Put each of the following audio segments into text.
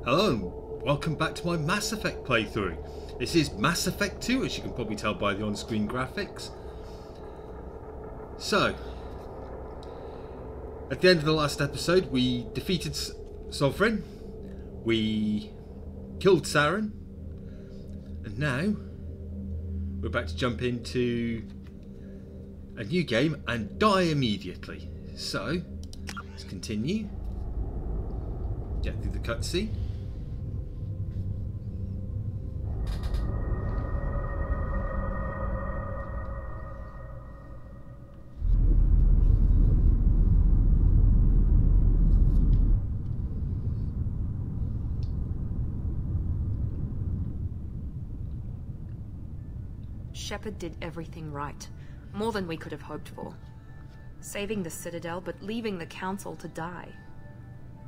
Hello and welcome back to my Mass Effect playthrough. This is Mass Effect 2, as you can probably tell by the on-screen graphics. So, at the end of the last episode we defeated Sovereign, we killed Saren, and now we're about to jump into a new game and die immediately. So, let's continue. Get through the cutscene. Shepard did everything right. More than we could have hoped for. Saving the Citadel, but leaving the Council to die.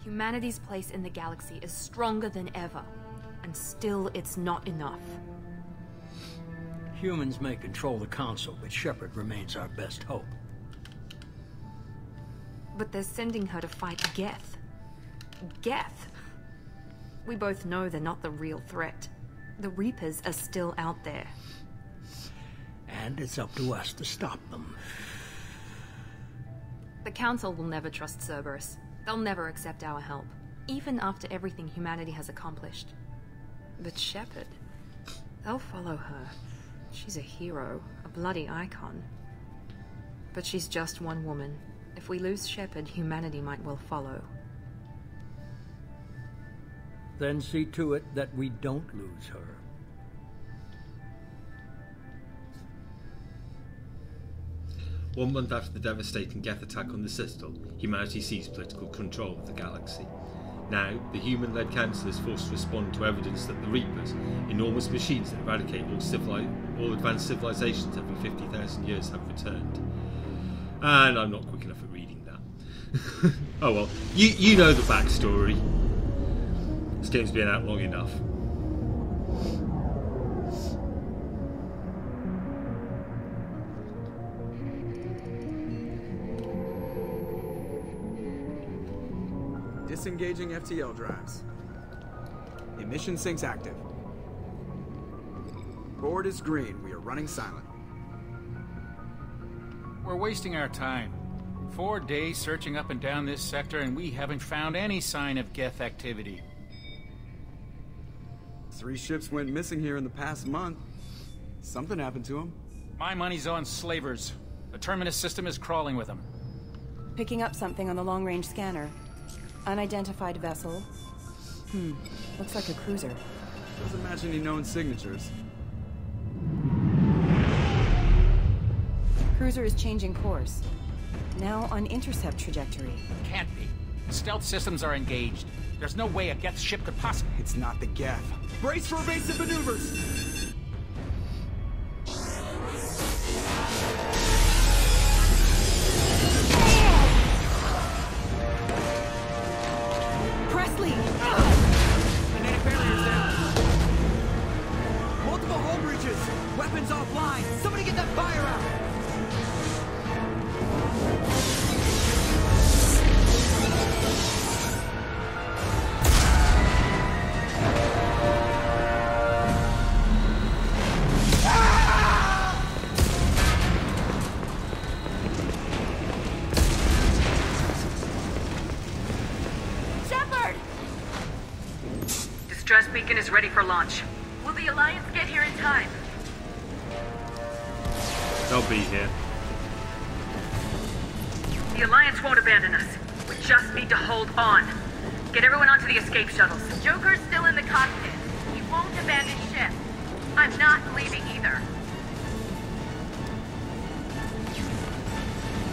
Humanity's place in the galaxy is stronger than ever. And still, it's not enough. Humans may control the Council, but Shepard remains our best hope. But they're sending her to fight Geth. Geth? We both know they're not the real threat. The Reapers are still out there. And it's up to us to stop them. The Council will never trust Cerberus. They'll never accept our help, even after everything humanity has accomplished. But Shepard, they'll follow her. She's a hero, a bloody icon. But she's just one woman. If we lose Shepard, humanity might well follow. Then see to it that we don't lose her. 1 month after the devastating Geth attack on the Citadel, humanity seized political control of the galaxy. Now, the human-led Council is forced to respond to evidence that the Reapers, enormous machines that eradicate all advanced civilizations every 50,000 years, have returned. And I'm not quick enough at reading that. Oh well, you know the backstory. This game's been out long enough. Disengaging FTL drives. Emission sinks active. Board is green. We are running silent. We're wasting our time. 4 days searching up and down this sector, and we haven't found any sign of Geth activity. 3 ships went missing here in the past month. Something happened to them. My money's on slavers. The Terminus system is crawling with them. Picking up something on the long-range scanner. Unidentified vessel. Looks like a cruiser. Doesn't match any known signatures. Cruiser is changing course. Now on intercept trajectory. Can't be. Stealth systems are engaged. There's no way a Geth ship could possibly... It's not the Geth. Brace for evasive maneuvers! Presley! Magnetic barriers down. Multiple hull breaches. Weapons offline. Somebody get that fire out. Distress beacon is ready for launch. Will the Alliance get here in time? They'll be here. The Alliance won't abandon us. We just need to hold on. Get everyone onto the escape shuttles. Joker's still in the cockpit. He won't abandon ship. I'm not leaving either.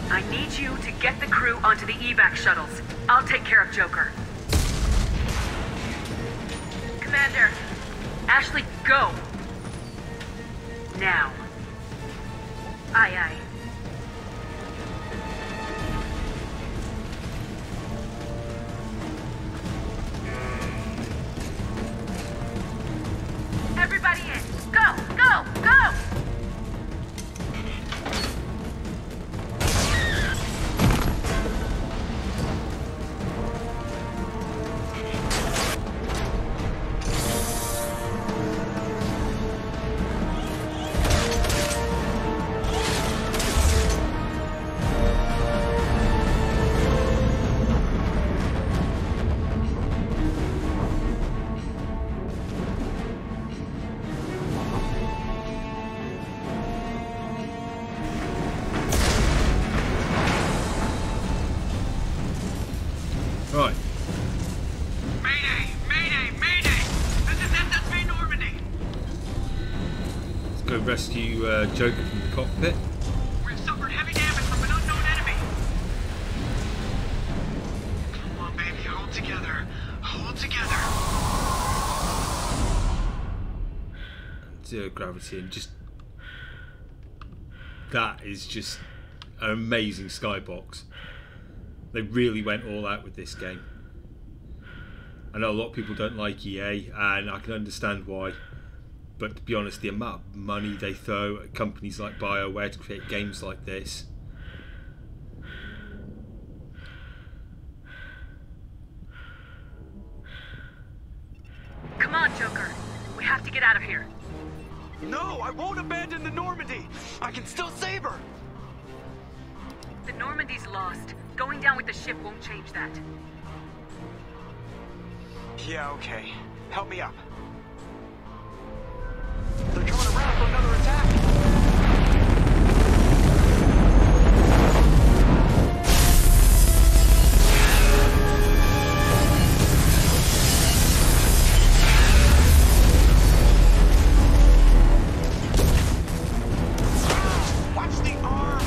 I need you to get the crew onto the evac shuttles. I'll take care of Joker. Commander, Ashley, go! Now. Aye, aye. Everybody in! Go! Go! Go! Right. Mayday! Mayday! Mayday! This is SSV Normandy! Let's go rescue Joker from the cockpit. We've suffered heavy damage from an unknown enemy. Come on, baby, hold together. Hold together. Zero gravity and just... That is just an amazing skybox. They really went all out with this game. I know a lot of people don't like EA, and I can understand why. But to be honest, the amount of money they throw at companies like BioWare to create games like this. Come on, Joker. We have to get out of here. No, I won't abandon the Normandy. I can still save her. The Normandy's lost. Going down with the ship won't change that. Yeah, okay. Help me up. They're coming around for another attack. Watch the arm.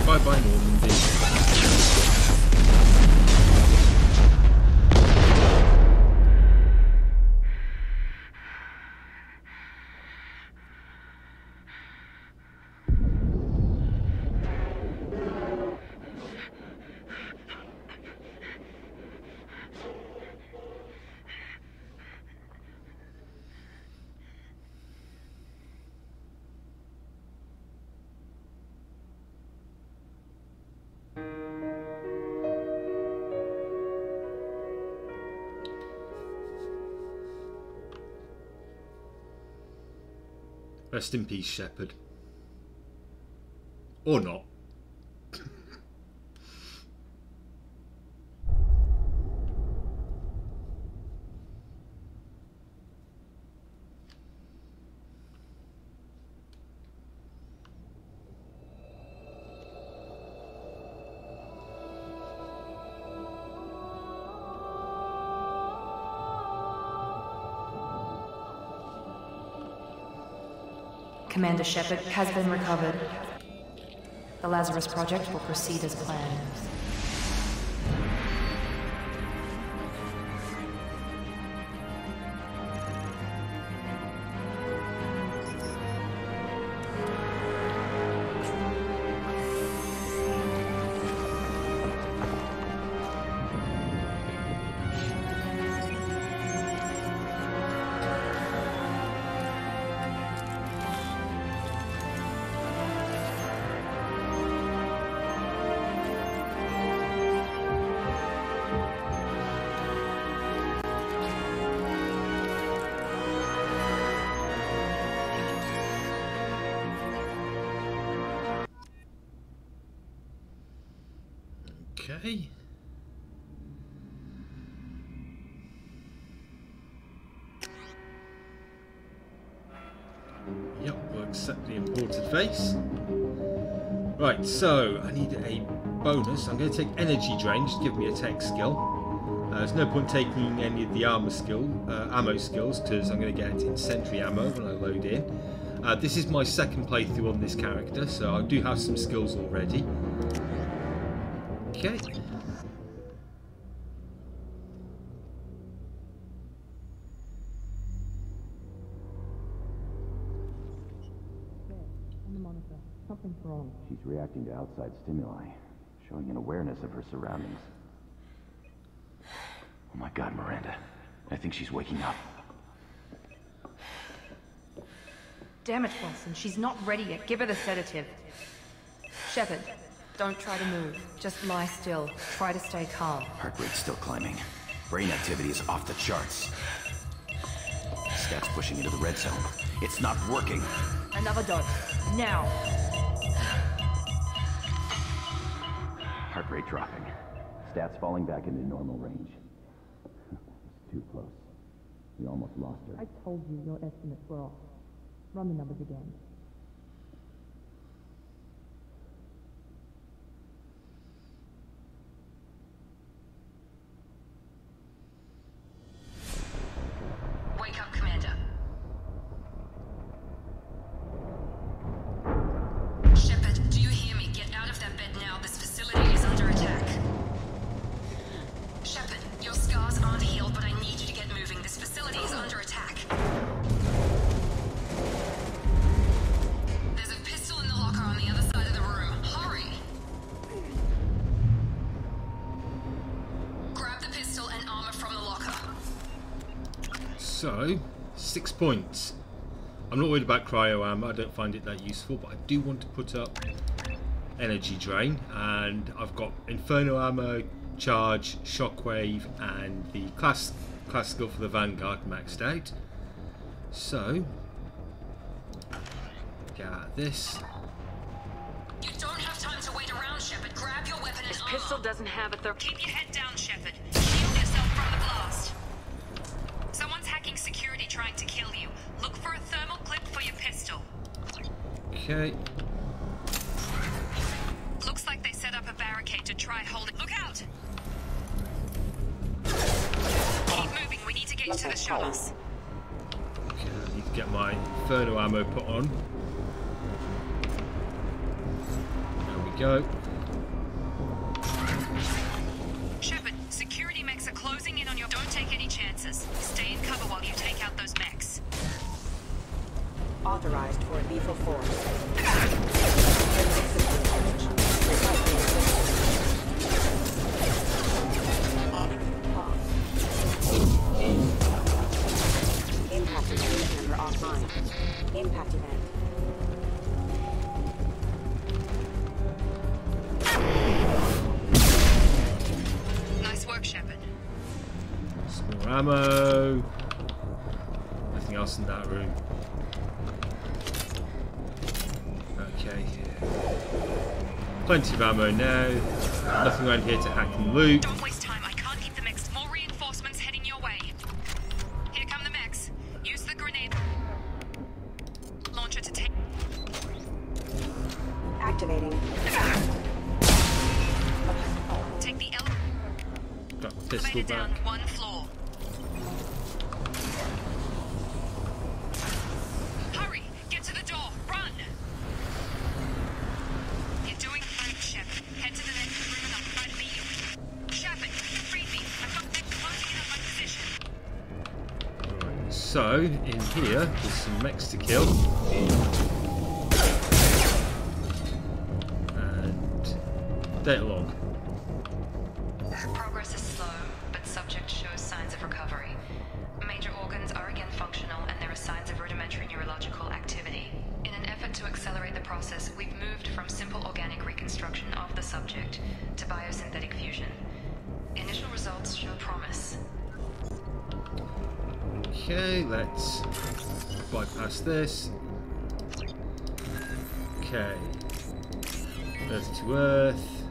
Bye-bye, Normandy. Rest in peace, Shepard. Or not. Commander Shepard has been recovered. The Lazarus Project will proceed as planned. Okay. Yep, we'll accept the imported face. Right, so I need a bonus. I'm going to take energy drain, just give me a tech skill. There's no point taking any of the ammo skills, because I'm going to get incendiary ammo when I load in. This is my second playthrough on this character, so I do have some skills already. Okay. Something's wrong. She's reacting to outside stimuli, showing an awareness of her surroundings. Oh my God, Miranda. I think she's waking up. Damn it, Wilson. She's not ready yet. Give her the sedative. Shepard, Don't try to move. Just lie still. Try to stay calm. Heart rate's still climbing. Brain activity is off the charts. Stats pushing into the red zone. It's not working. Another dose. Now. Heart rate dropping. Stats falling back into normal range. It's too close. We almost lost her. I told you your estimates were off. Run the numbers again. Wake up, Commander. Shepard, do you hear me? Get out of that bed now. This facility is under attack. Shepard, your scars aren't healed, but I need you to get moving. This facility is under attack. There's a pistol in the locker on the other side of the room. Hurry! Grab the pistol and armor from the locker. So, 6 points. I'm not worried about cryo ammo, I don't find it that useful, but I do want to put up energy drain, and I've got inferno ammo, charge, shockwave, and the class skill for the Vanguard maxed out. So, get out of this. You don't have time to wait around, Shepard. Grab your weapon and This armor. pistol doesn't have a Keep your head down, Shepard. Shield yourself from the blast. Someone's hacking security trying to kill you. Look for a thermal clip for your pistol. Okay. Looks like they set up a barricade to try holding. Look out! Keep moving. We need to get you to the shuttles. Okay, I need to get my inferno ammo put on. There we go. Shepard, security mechs are closing in on your... Don't take any chances. Stay in cover while you take out those mechs. Authorized for lethal force. Impact event member offline. Impact event. Nice work, Shepard. Some more ammo. Nothing else in that room. Okay. Plenty of ammo now. Nothing around here to hack and loot. Don't waste time. I can't keep the mechs. More reinforcements heading your way. Here come the mechs. Use the grenade launcher to take... Activating. Take the Got the pistol elevator down back. one floor. Hurry! Get to the door! Run! You're doing great, Shepard. Head to the next room and I'll try to beat you. Shepard, free me. I've got mechs closing in on my position. Right, so, in here, there's some mechs to kill. And data log. Progress is slow, but subject shows signs of recovery. Major organs are again functional, and there are signs of rudimentary neurological activity. In an effort to accelerate the process, we've moved from simple organic reconstruction of the subject to biosynthetic fusion. Initial results show promise. Okay, let's bypass this. Okay. Earth to earth.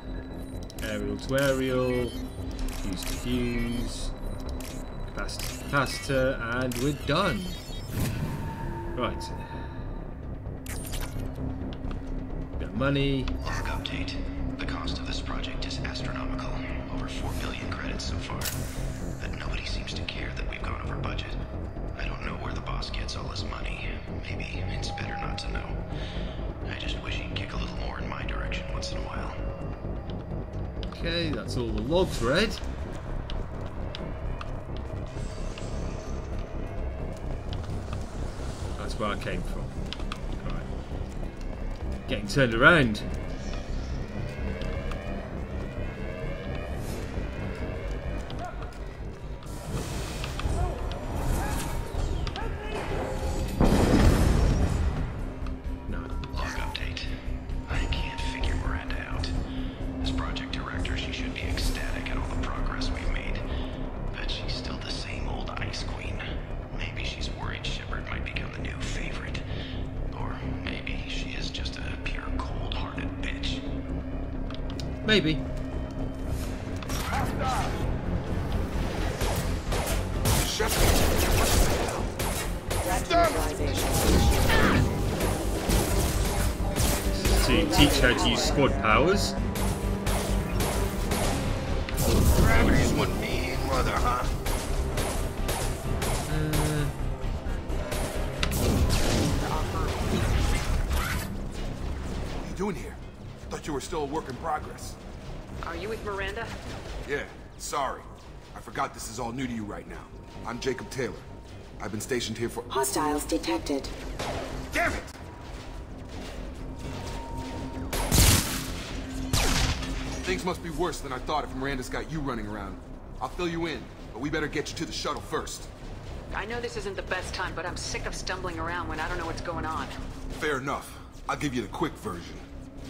Aerial to aerial. Fuse to fuse. Capacitor to capacitor. And we're done. Right. Bit of money. Log update. The cost of this project is astronomical. Over 4 billion credits so far. But nobody seems to care that we've gone over budget. I don't know where the boss gets all his money. Maybe it's better not to know. I just wish he'd kick a little more in my direction once in a while. Okay, that's all the logs read. That's where I came from. Alright. Getting turned around. Log update. I can't figure Miranda out. Maybe. To teach her to use squad powers. Gravity's one mean mother, huh? What are you doing here? Thought you were still a work in progress. Are you with Miranda? Yeah, sorry. I forgot this is all new to you right now. I'm Jacob Taylor. I've been stationed here for— Hostiles detected. Damn it! Things must be worse than I thought if Miranda's got you running around. I'll fill you in, but we better get you to the shuttle first. I know this isn't the best time, but I'm sick of stumbling around when I don't know what's going on. Fair enough. I'll give you the quick version.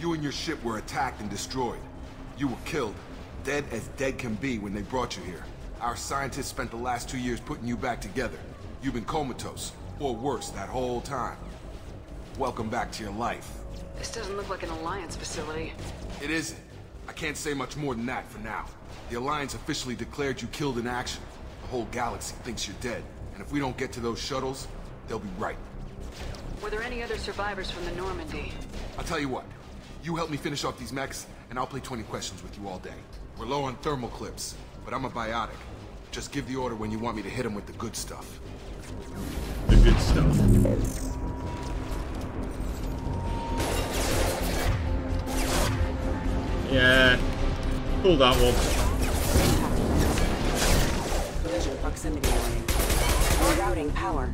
You and your ship were attacked and destroyed. You were killed. Dead as dead can be when they brought you here. Our scientists spent the last 2 years putting you back together. You've been comatose, or worse, that whole time. Welcome back to your life. This doesn't look like an Alliance facility. It isn't. I can't say much more than that for now. The Alliance officially declared you killed in action. The whole galaxy thinks you're dead. And if we don't get to those shuttles, they'll be right. Were there any other survivors from the Normandy? I'll tell you what. You help me finish off these mechs, and I'll play 20 questions with you all day. We're low on thermal clips, but I'm a biotic. Just give the order when you want me to hit them with the good stuff. The good stuff. Yeah, pull that one. Collision proximity warning. Rerouting power.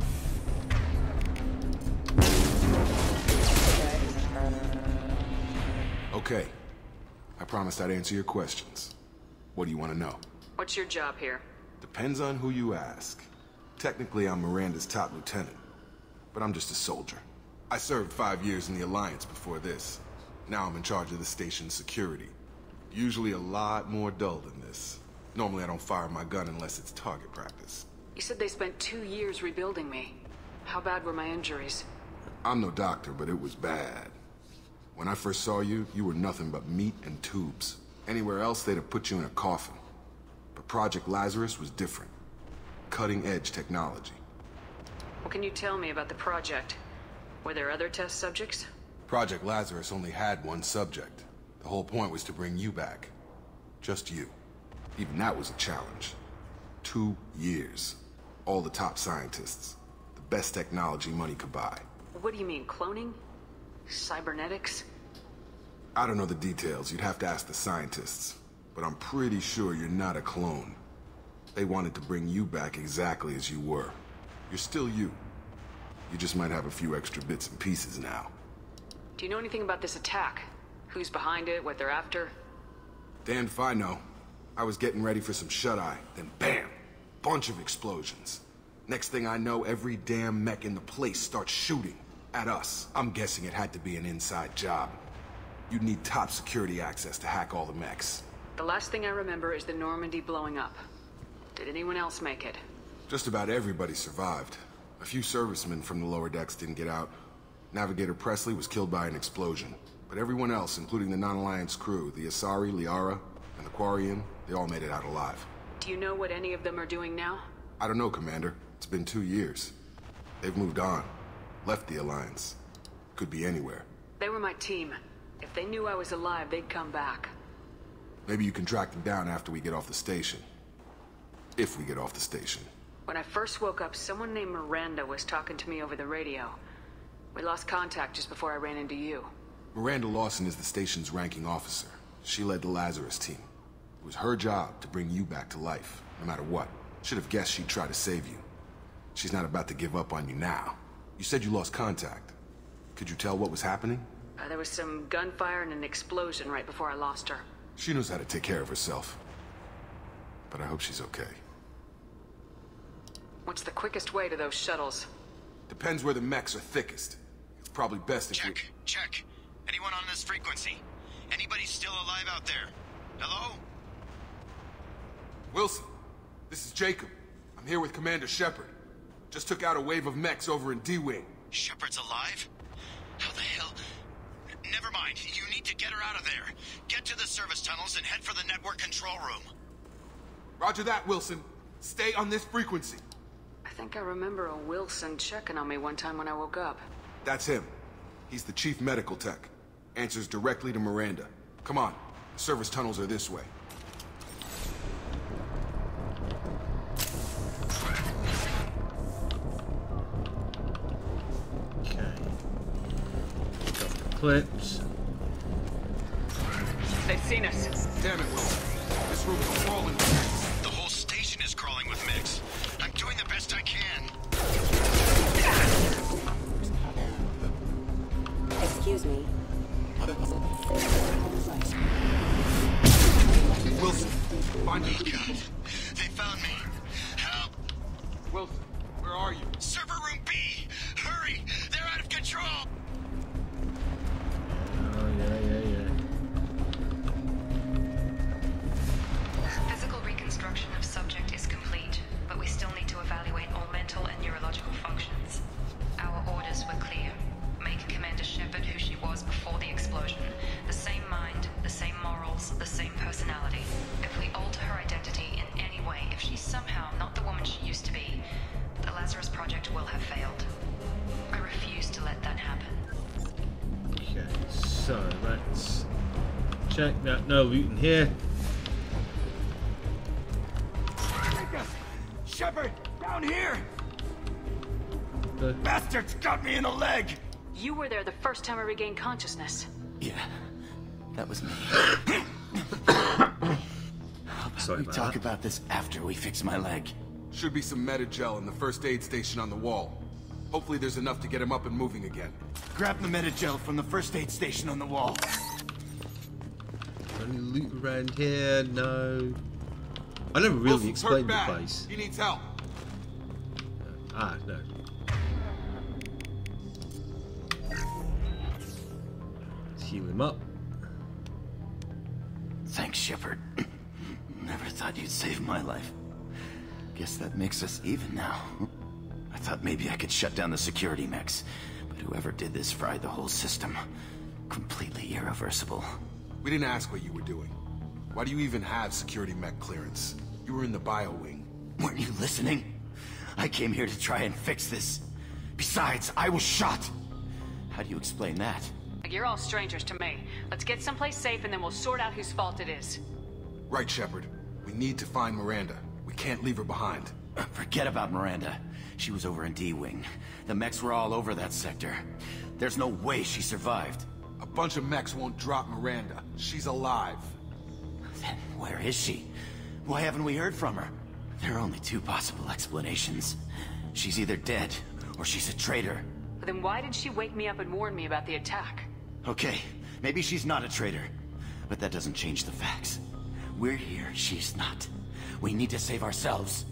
Okay. I promised I'd answer your questions. What do you want to know? What's your job here? Depends on who you ask. Technically, I'm Miranda's top lieutenant, but I'm just a soldier. I served 5 years in the Alliance before this. Now I'm in charge of the station's security. Usually a lot more dull than this. Normally I don't fire my gun unless it's target practice. You said they spent 2 years rebuilding me. How bad were my injuries? I'm no doctor, but it was bad. When I first saw you, you were nothing but meat and tubes. Anywhere else, they'd have put you in a coffin. But Project Lazarus was different. Cutting-edge technology. What can you tell me about the project? Were there other test subjects? Project Lazarus only had one subject. The whole point was to bring you back. Just you. Even that was a challenge. 2 years. All the top scientists. The best technology money could buy. What do you mean, cloning? Cybernetics? I don't know the details. You'd have to ask the scientists. But I'm pretty sure you're not a clone. They wanted to bring you back exactly as you were. You're still you. You just might have a few extra bits and pieces now. Do you know anything about this attack? Who's behind it, what they're after? Damned if I know. I was getting ready for some shut-eye, then bam! Bunch of explosions. Next thing I know, every damn mech in the place starts shooting. At us. I'm guessing it had to be an inside job. You'd need top security access to hack all the mechs. The last thing I remember is the Normandy blowing up. Did anyone else make it? Just about everybody survived. A few servicemen from the lower decks didn't get out. Navigator Presley was killed by an explosion. But everyone else, including the non-Alliance crew, the Asari, Liara, and the Quarian, they all made it out alive. Do you know what any of them are doing now? I don't know, Commander. It's been 2 years. They've moved on. Left the Alliance. Could be anywhere. They were my team. If they knew I was alive, they'd come back. Maybe you can track them down after we get off the station. If we get off the station. When I first woke up, someone named Miranda was talking to me over the radio. We lost contact just before I ran into you. Miranda Lawson is the station's ranking officer. She led the Lazarus team. It was her job to bring you back to life, no matter what. Should have guessed she'd try to save you. She's not about to give up on you now. You said you lost contact. Could you tell what was happening? There was some gunfire and an explosion right before I lost her. She knows how to take care of herself. But I hope she's okay. What's the quickest way to those shuttles? Depends where the mechs are thickest. It's probably best if you... Check. Anyone on this frequency? Anybody still alive out there? Hello? Wilson, this is Jacob. I'm here with Commander Shepard. Just took out a wave of mechs over in D-Wing. Shepard's alive? How the hell? Never mind. You need to get her out of there. Get to the service tunnels and head for the network control room. Roger that, Wilson. Stay on this frequency. I think I remember a Wilson checking on me one time when I woke up. That's him. He's the chief medical tech. Answers directly to Miranda. Come on. The service tunnels are this way. Okay. Got the clips. They've seen us. Damn it, Wilson. This room is crawling with mechs. The whole station is crawling with mechs. I'm doing the best I can. Excuse me. Wilson, find me. God. They found me. Help! Wilson, where are you? Server room B! Hurry! They're out of control! Oh, yeah. Physical reconstruction of subject is complete, but we still need to evaluate all mental and neurological functions. Our orders were clear. Make Commander Shepard who she was before the explosion. The same mind, the same morals, the same personality. If we alter her identity in any way, if she's somehow not the woman she used to be, the Lazarus Project will have failed. I refuse to let that happen. Okay, so let's check that. No loot in here. Shepard, down here! The Bastards got me in the leg! You were there the first time I regained consciousness. Yeah, that was me. Sorry We about talk that. about this after we fix my leg. Should be some Metagel in the first aid station on the wall. Hopefully there's enough to get him up and moving again. Grab the Metagel from the first aid station on the wall. Any loot around here? No. I never really Wilson's hurt explained the bad. place. He needs help. Ah, no. Let's heal him up. Thanks, Shepard. Never thought you'd save my life. Guess that makes us even now. I thought maybe I could shut down the security mechs, but whoever did this fried the whole system. Completely irreversible. We didn't ask what you were doing. Why do you even have security mech clearance? You were in the bio wing. Weren't you listening? I came here to try and fix this. Besides, I was shot. How do you explain that? You're all strangers to me. Let's get someplace safe and then we'll sort out whose fault it is. Right, Shepard. We need to find Miranda. We can't leave her behind. Forget about Miranda. She was over in D-Wing. The mechs were all over that sector. There's no way she survived. A bunch of mechs won't drop Miranda. She's alive. Then where is she? Why haven't we heard from her? There are only two possible explanations. She's either dead, or she's a traitor. But then why did she wake me up and warn me about the attack? Okay, maybe she's not a traitor. But that doesn't change the facts. We're here, she's not. We need to save ourselves.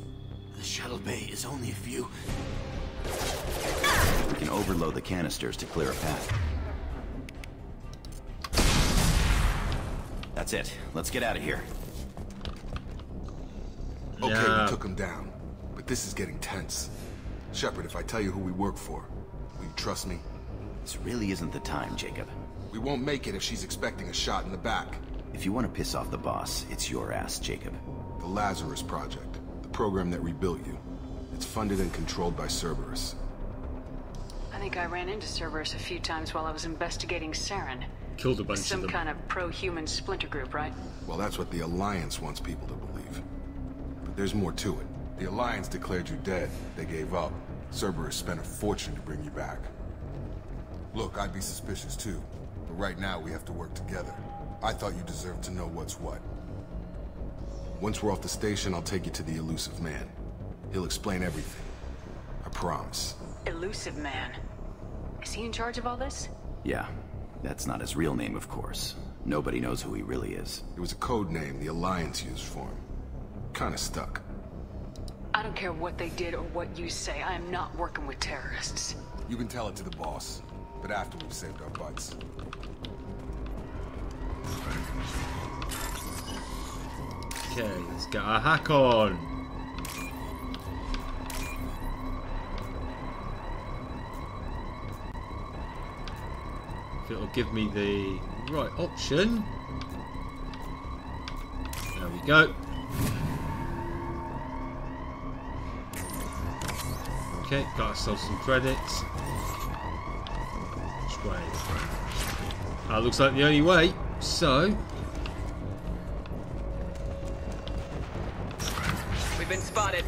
The shuttle bay is only a few... We can overload the canisters to clear a path. That's it. Let's get out of here. Okay, Yeah. we took him down. But this is getting tense. Shepard, if I tell you who we work for, will you trust me? This really isn't the time, Jacob. We won't make it if she's expecting a shot in the back. If you want to piss off the boss, it's your ass, Jacob. The Lazarus Project, the program that rebuilt you. It's funded and controlled by Cerberus. I think I ran into Cerberus a few times while I was investigating Saren. Killed a bunch Some of them. kind of pro-human splinter group, right? Well, that's what the Alliance wants people to believe. But there's more to it. The Alliance declared you dead. They gave up. Cerberus spent a fortune to bring you back. Look, I'd be suspicious too. But right now, we have to work together. I thought you deserved to know what's what. Once we're off the station, I'll take you to the Elusive Man. He'll explain everything. I promise. Elusive Man. Is he in charge of all this? Yeah, that's not his real name, of course. Nobody knows who he really is. It was a code name the Alliance used for him. Kinda stuck. I don't care what they did or what you say. I am not working with terrorists. You can tell it to the boss, but after we've saved our butts. Okay, let's get our hack on. If it'll give me the right option. There we go. Okay, got ourselves some credits. Which way? That looks like the only way. So, we've been spotted.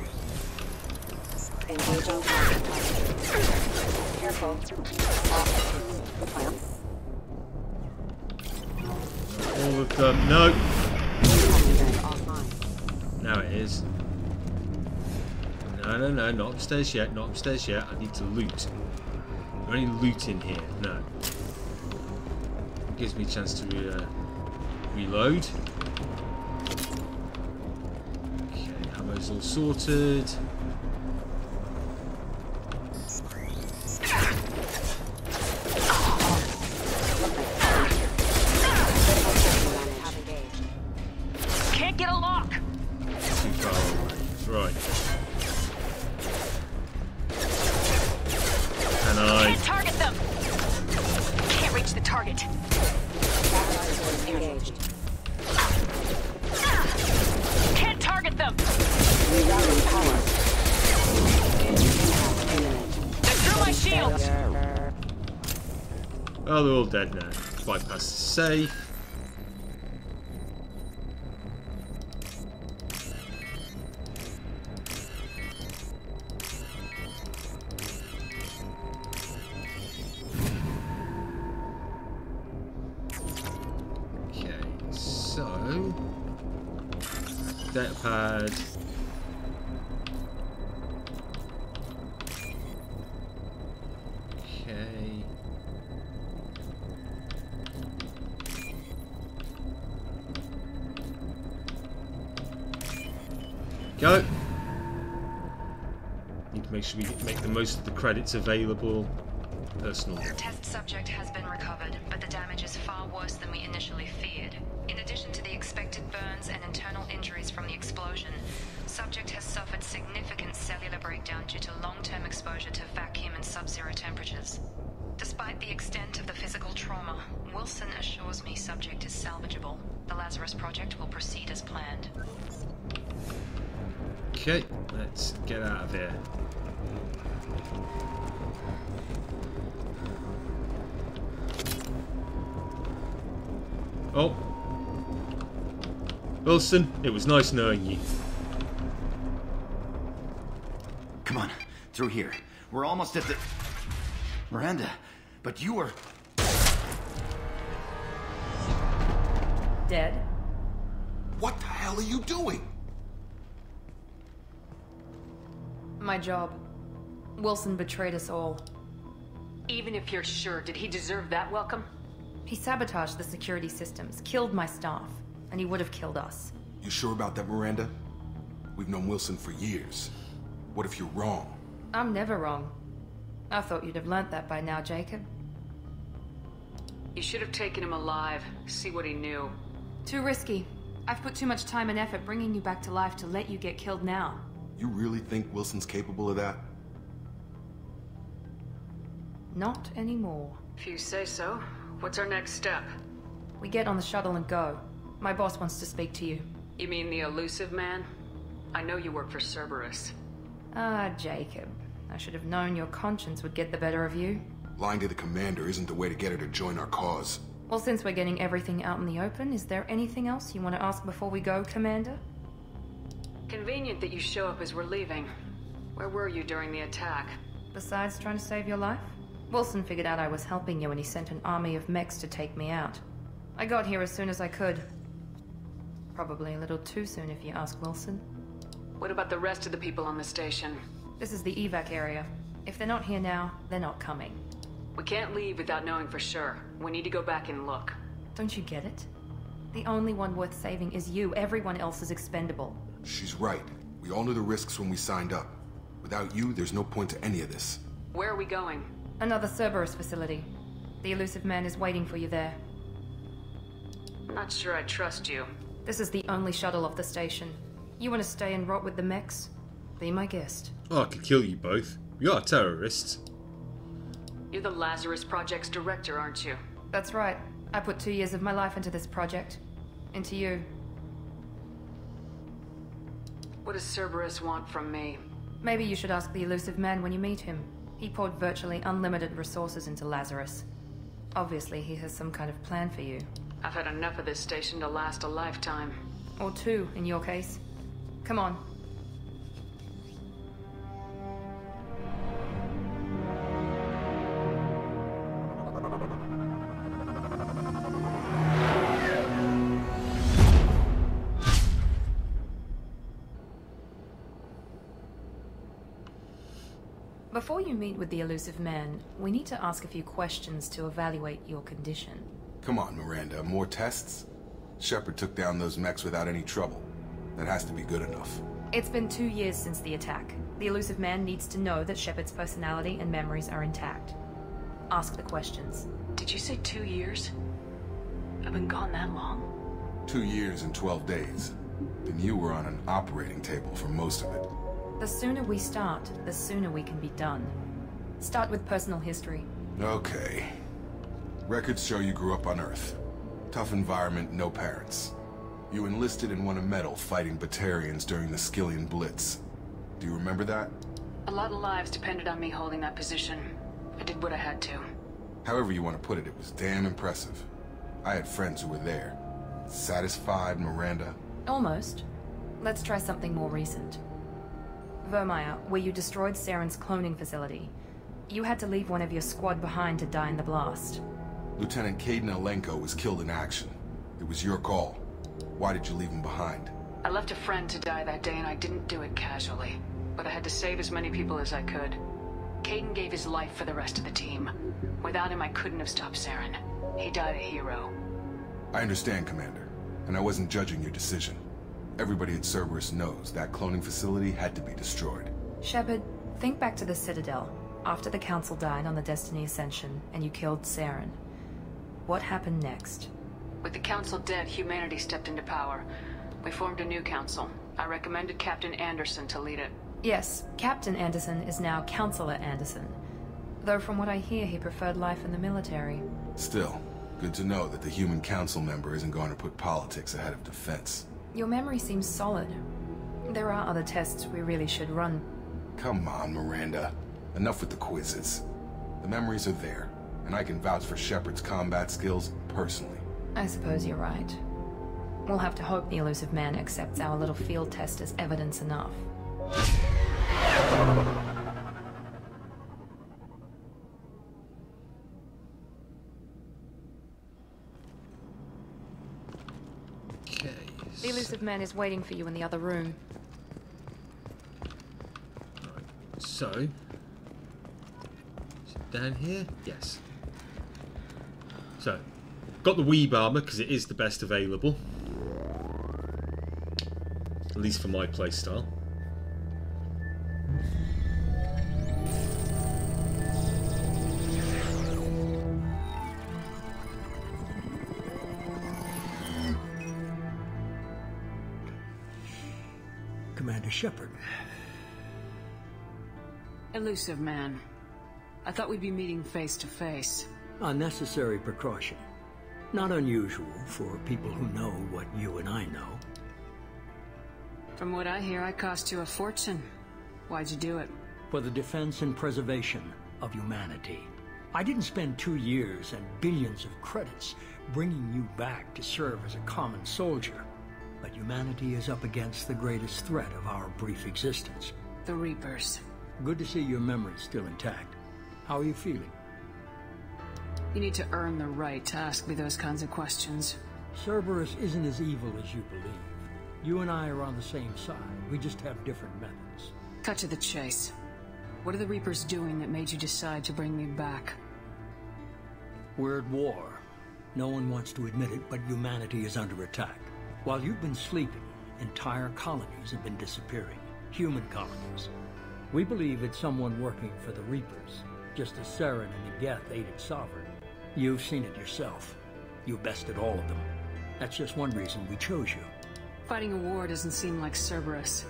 Engage on target. Careful. all of them. No. Now it is. No, no, no, not upstairs yet, not upstairs yet. I need to loot. Is there any loot in here? No. It gives me a chance to reload. Okay, ammo's all sorted. Can't get a lock. Too far away. Right. Can't target them. Can't reach the target. Engaged. Can't target them. Rerouting power. They're through my shields. Oh, they're all dead now. Bypass the safe. Data pad. Okay. Go. Need to make sure we make the most of the credits available. Personal. The test subject has been recovered, but the damage is far worse than we initially feared. In addition to the expected burns and internal injuries from the explosion, subject has suffered significant cellular breakdown due to long-term exposure to vacuum and sub-zero temperatures. Despite the extent of the physical trauma, Wilson assures me subject is salvageable. The Lazarus project will proceed as planned. Okay, let's get out of here. Oh. Wilson, it was nice knowing you. Come on, through here. We're almost at the... Miranda, but you were... Dead? What the hell are you doing? My job. Wilson betrayed us all. Even if you're sure, did he deserve that welcome? He sabotaged the security systems, killed my staff, and he would have killed us. You sure about that, Miranda? We've known Wilson for years. What if you're wrong? I'm never wrong. I thought you'd have learnt that by now, Jacob. You should have taken him alive, see what he knew. Too risky. I've put too much time and effort bringing you back to life to let you get killed now. You really think Wilson's capable of that? Not anymore. If you say so. What's our next step? We get on the shuttle and go. My boss wants to speak to you. You mean the elusive man? I know you work for Cerberus. Ah, Jacob. I should have known your conscience would get the better of you. Lying to the commander isn't the way to get her to join our cause. Well, since we're getting everything out in the open, is there anything else you want to ask before we go, Commander? Convenient that you show up as we're leaving. Where were you during the attack? Besides trying to save your life? Wilson figured out I was helping you and he sent an army of mechs to take me out. I got here as soon as I could. Probably a little too soon if you ask Wilson. What about the rest of the people on the station? This is the evac area. If they're not here now, they're not coming. We can't leave without knowing for sure. We need to go back and look. Don't you get it? The only one worth saving is you. Everyone else is expendable. She's right. We all knew the risks when we signed up. Without you, there's no point to any of this. Where are we going? Another Cerberus facility. The elusive man is waiting for you there. I'm not sure I trust you. This is the only shuttle off the station. You want to stay and rot with the mechs? Be my guest. Oh, I could kill you both. We are terrorists. You're the Lazarus Project's director, aren't you? That's right. I put 2 years of my life into this project. Into you. What does Cerberus want from me? Maybe you should ask the elusive man when you meet him. He poured virtually unlimited resources into Lazarus. Obviously, he has some kind of plan for you. I've had enough of this station to last a lifetime. Or 2, in your case. Come on. Before you meet with the elusive man, we need to ask a few questions to evaluate your condition. Come on, Miranda. More tests? Shepard took down those mechs without any trouble. That has to be good enough. It's been 2 years since the attack. The elusive man needs to know that Shepard's personality and memories are intact. Ask the questions. Did you say 2 years? I've been gone that long? 2 years and 12 days. And you were on an operating table for most of it. The sooner we start, the sooner we can be done. Start with personal history. Okay. Records show you grew up on Earth. Tough environment, no parents. You enlisted and won a medal fighting Batarians during the Skillian Blitz. Do you remember that? A lot of lives depended on me holding that position. I did what I had to. However you want to put it, it was damn impressive. I had friends who were there. Satisfied, Miranda? Almost. Let's try something more recent. Vermeer, where you destroyed Saren's cloning facility. You had to leave one of your squad behind to die in the blast. Lieutenant Caden Alenko was killed in action. It was your call. Why did you leave him behind? I left a friend to die that day and I didn't do it casually. But I had to save as many people as I could. Caden gave his life for the rest of the team. Without him, I couldn't have stopped Saren. He died a hero. I understand, Commander. And I wasn't judging your decision. Everybody at Cerberus knows that cloning facility had to be destroyed. Shepard, think back to the Citadel, after the Council died on the Destiny Ascension, and you killed Saren. What happened next? With the Council dead, humanity stepped into power. We formed a new council. I recommended Captain Anderson to lead it. Yes, Captain Anderson is now Counselor Anderson. Though from what I hear, he preferred life in the military. Still, good to know that the human council member isn't going to put politics ahead of defense. Your memory seems solid. There are other tests we really should run. Come on, Miranda. Enough with the quizzes. The memories are there, and I can vouch for Shepard's combat skills personally. I suppose you're right. We'll have to hope the elusive man accepts our little field test as evidence enough. The elusive man is waiting for you in the other room. Right, so... is it down here? Yes. So, got the Weeb armor because it is the best available. At least for my playstyle. Commander Shepard. Elusive man. I thought we'd be meeting face to face. Unnecessary precaution. Not unusual for people who know what you and I know. From what I hear, I cost you a fortune. Why'd you do it? For the defense and preservation of humanity. I didn't spend 2 years and billions of credits bringing you back to serve as a common soldier. But humanity is up against the greatest threat of our brief existence. The Reapers. Good to see your memory's still intact. How are you feeling? You need to earn the right to ask me those kinds of questions. Cerberus isn't as evil as you believe. You and I are on the same side. We just have different methods. Cut to the chase. What are the Reapers doing that made you decide to bring me back? We're at war. No one wants to admit it, but humanity is under attack. While you've been sleeping, entire colonies have been disappearing. Human colonies. We believe it's someone working for the Reapers, just as Saren and the Geth aided Sovereign. You've seen it yourself. You bested all of them. That's just one reason we chose you. Fighting a war doesn't seem like Cerberus.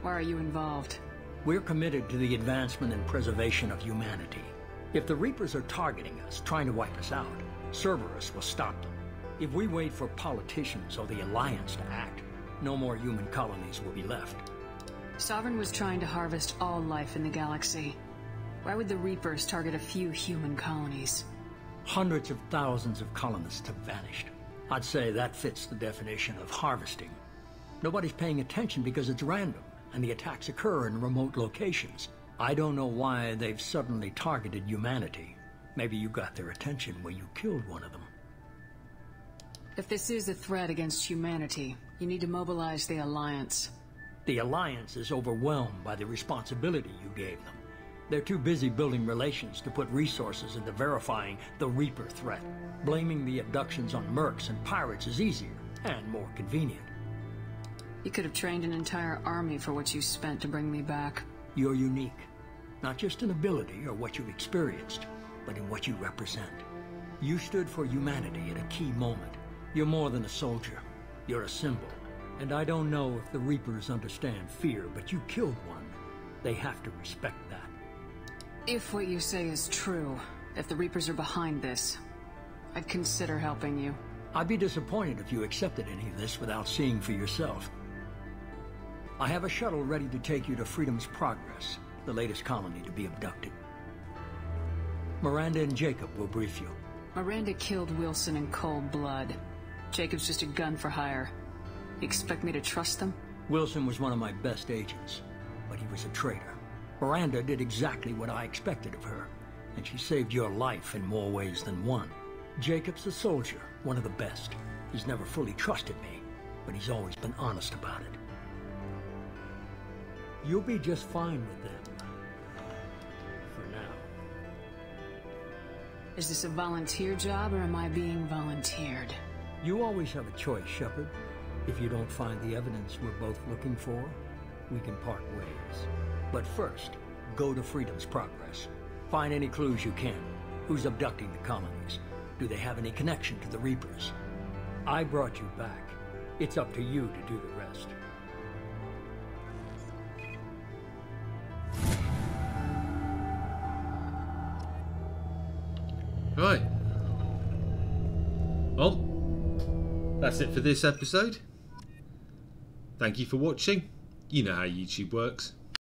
Why are you involved? We're committed to the advancement and preservation of humanity. If the Reapers are targeting us, trying to wipe us out, Cerberus will stop them. If we wait for politicians or the Alliance to act, no more human colonies will be left. Sovereign was trying to harvest all life in the galaxy. Why would the Reapers target a few human colonies? Hundreds of thousands of colonists have vanished. I'd say that fits the definition of harvesting. Nobody's paying attention because it's random, and the attacks occur in remote locations. I don't know why they've suddenly targeted humanity. Maybe you got their attention when you killed one of them. If this is a threat against humanity, you need to mobilize the Alliance. The Alliance is overwhelmed by the responsibility you gave them. They're too busy building relations to put resources into verifying the Reaper threat. Blaming the abductions on mercs and pirates is easier and more convenient. You could have trained an entire army for what you spent to bring me back. You're unique. Not just in ability or what you've experienced, but in what you represent. You stood for humanity at a key moment. You're more than a soldier. You're a symbol. And I don't know if the Reapers understand fear, but you killed one. They have to respect that. If what you say is true, if the Reapers are behind this, I'd consider helping you. I'd be disappointed if you accepted any of this without seeing for yourself. I have a shuttle ready to take you to Freedom's Progress, the latest colony to be abducted. Miranda and Jacob will brief you. Miranda killed Wilson in cold blood. Jacob's just a gun for hire. You expect me to trust them? Wilson was one of my best agents, but he was a traitor. Miranda did exactly what I expected of her, and she saved your life in more ways than one. Jacob's a soldier, one of the best. He's never fully trusted me, but he's always been honest about it. You'll be just fine with them. For now. Is this a volunteer job, or am I being volunteered? You always have a choice, Shepard. If you don't find the evidence we're both looking for, we can part ways. But first, go to Freedom's Progress. Find any clues you can. Who's abducting the colonies? Do they have any connection to the Reapers? I brought you back. It's up to you to do the rest. Right. Well, that's it for this episode. Thank you for watching. You know how YouTube works.